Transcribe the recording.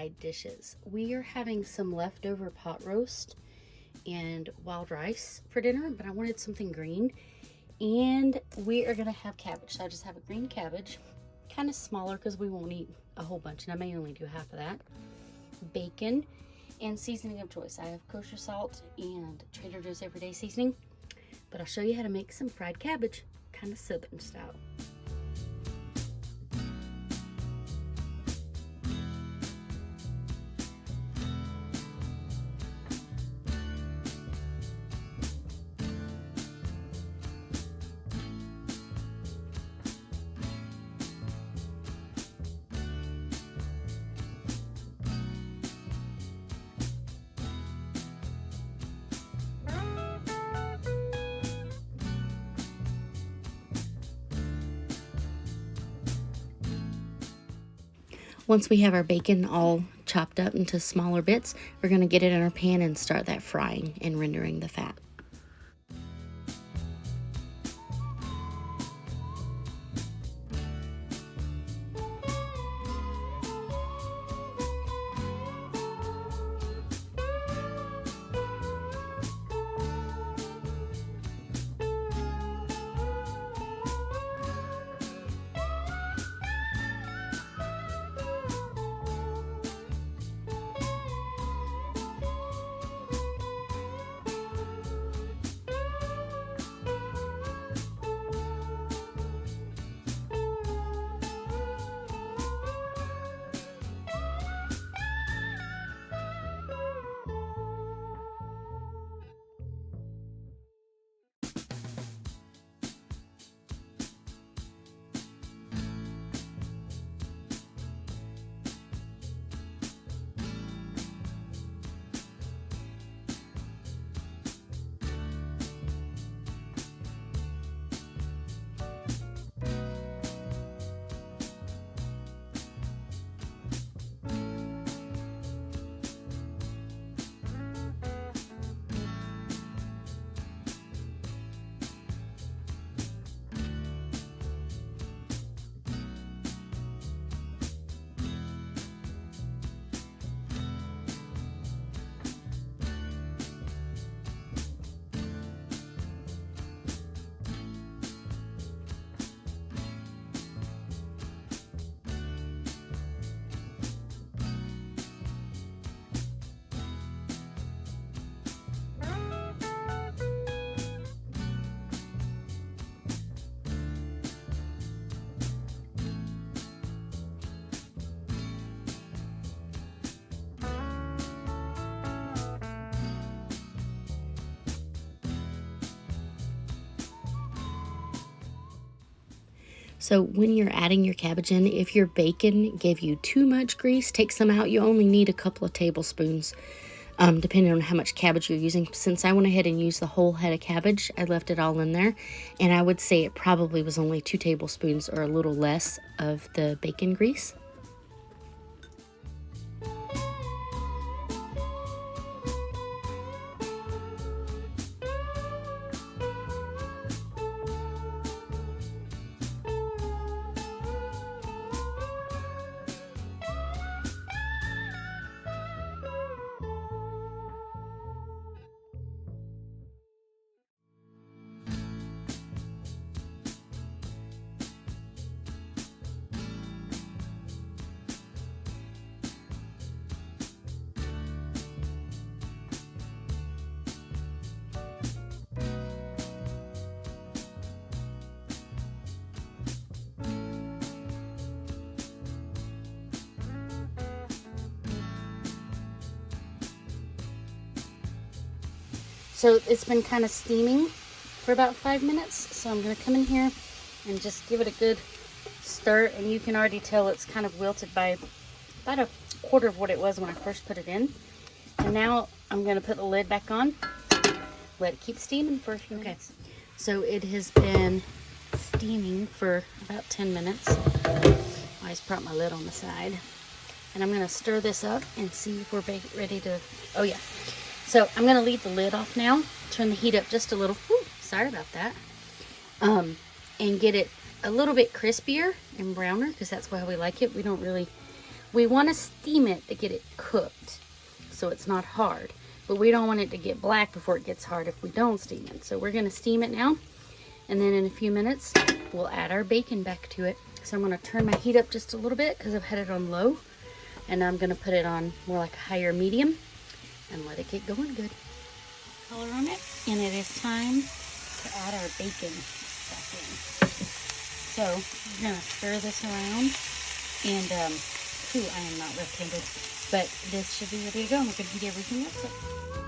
side dishes. We are having some leftover pot roast and wild rice for dinner, but I wanted something green. And we are gonna have cabbage. So I just have a green cabbage, kind of smaller because we won't eat a whole bunch, and I may only do half of that. Bacon and seasoning of choice. I have kosher salt and Trader Joe's everyday seasoning, but I'll show you how to make some fried cabbage, kind of southern style. Once we have our bacon all chopped up into smaller bits, we're going to get it in our pan and start that frying and rendering the fat. So when you're adding your cabbage in, if your bacon gave you too much grease, take some out. You only need a couple of tablespoons, depending on how much cabbage you're using. Since I went ahead and used the whole head of cabbage, I left it all in there. And I would say it probably was only 2 tablespoons or a little less of the bacon grease. So it's been kind of steaming for about 5 minutes. So I'm going to come in here and just give it a good stir. And you can already tell it's kind of wilted by about a quarter of what it was when I first put it in. And now I'm going to put the lid back on. Let it keep steaming for a few minutes. So it has been steaming for about 10 minutes. I just prop my lid on the side. And I'm going to stir this up and see if we're ready to, oh yeah. So I'm going to leave the lid off now, turn the heat up just a little, sorry about that, and get it a little bit crispier and browner, because that's why we like it. We don't really We want to steam it to get it cooked so it's not hard. But we don't want it to get black before it gets hard if we don't steam it. So we're going to steam it now. And then in a few minutes, we'll add our bacon back to it. So I'm going to turn my heat up just a little bit because I've had it on low. And I'm going to put it on more like a higher medium and let it get going good. Color on it. And it is time to add our bacon back in. So we're going to stir this around. And, I am not left-handed. But this should be ready to go. And we're going to heat everything else up.